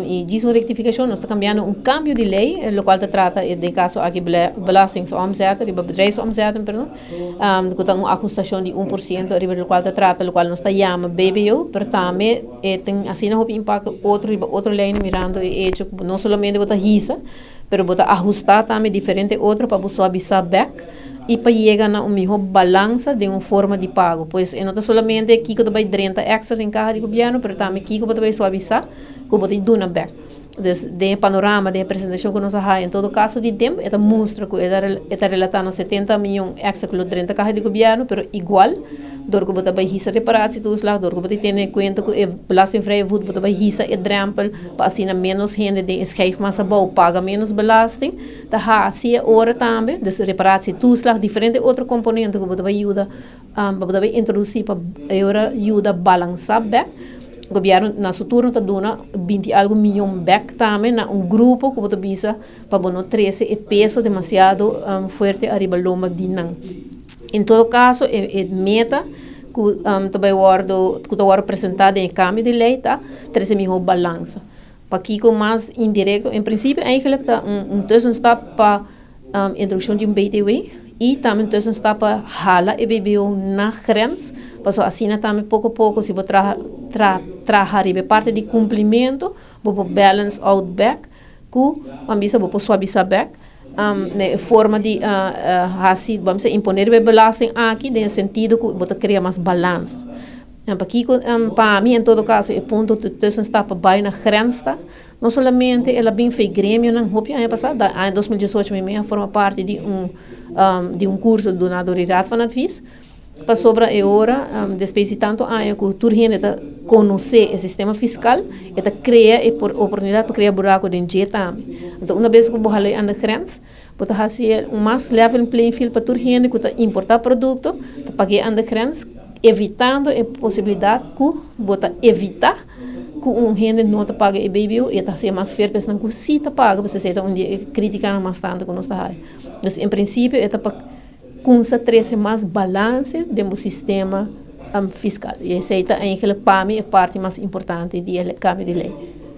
E diz uma rectificação, nós estamos cambiando um cambio de lei, o qual trata de caso aqui belastingsomzet, riba bedrijfsomzet, perdão, que tem uma ajustação de 1%, riba o qual trata, o qual nós está chama BBO, pero também tem assim não impacto outro lei mirando e hecho não somente bota hisa, pero bota ajustar também diferente outro para você avisar back e para chegar a uma melhor balança de uma forma de pago, pois não é somente aqui que vai 30 extras em cada governo, mas também aqui que vai suavizar, que vai dar back. De panorama, de apresentação que nós fazemos, em todo caso de tempo, ela mostra que está relatando 70 milhões extra que 30 carros de governo, mas igual, dor que você vai hisa reparar se tudo lá, dor que você tem em conta que belasting vrije voet, você vai hisa e drempel, para assim menos gente de schijf massa bom, paga menos belasting, da assim é hora também, de reparar se tudo lá, diferente outro componente que você vai ajudar, você vai introduzir para ajudar a balançar bem. O governo na seu turno está dando 20 algo milhão back também na grupo que você visa para não 13 e peso demasiado forte arriba loma de não. Em todo caso, é meta que também vai apresentada em cambio de lei tá 13 milhões balança. Para aqui com mais indireto, em princípio, eigenlijk está tussenstap para introdução de BTW. E também então está para hala e BBO na grens, para assim também pouco a pouco se vou trabalhar parte de cumprimento, vou balance out back, que ambisa vou suavizar back, forma de assim vamos dizer imponer o belasting aqui, no sentido que vou criar mais balança. Para mim, em todo caso, o ponto de está para baixo na grens, não somente ela bem fez grêmio na Hopi, ano passado, em 2018, eu forma parte de curso do nadoridade van het vis, para sobre a hora, depois de tanto ano que o turno está conhecer o sistema fiscal, está criar a oportunidade para criar buraco de dinheiro também. Então, uma vez que eu vou ali na grens, vou fazer mais level playing field para turno que está importar produto, está pagar na grens, evitando a possibilidade que bota evitar que gente não te paga e BBO e está sendo mais fair para que se te paga você está onde criticando bastante com nós aí. Mas em princípio é para concentrar mais balance dentro do sistema fiscal e essa é para mim a parte mais importante do cambio de lei.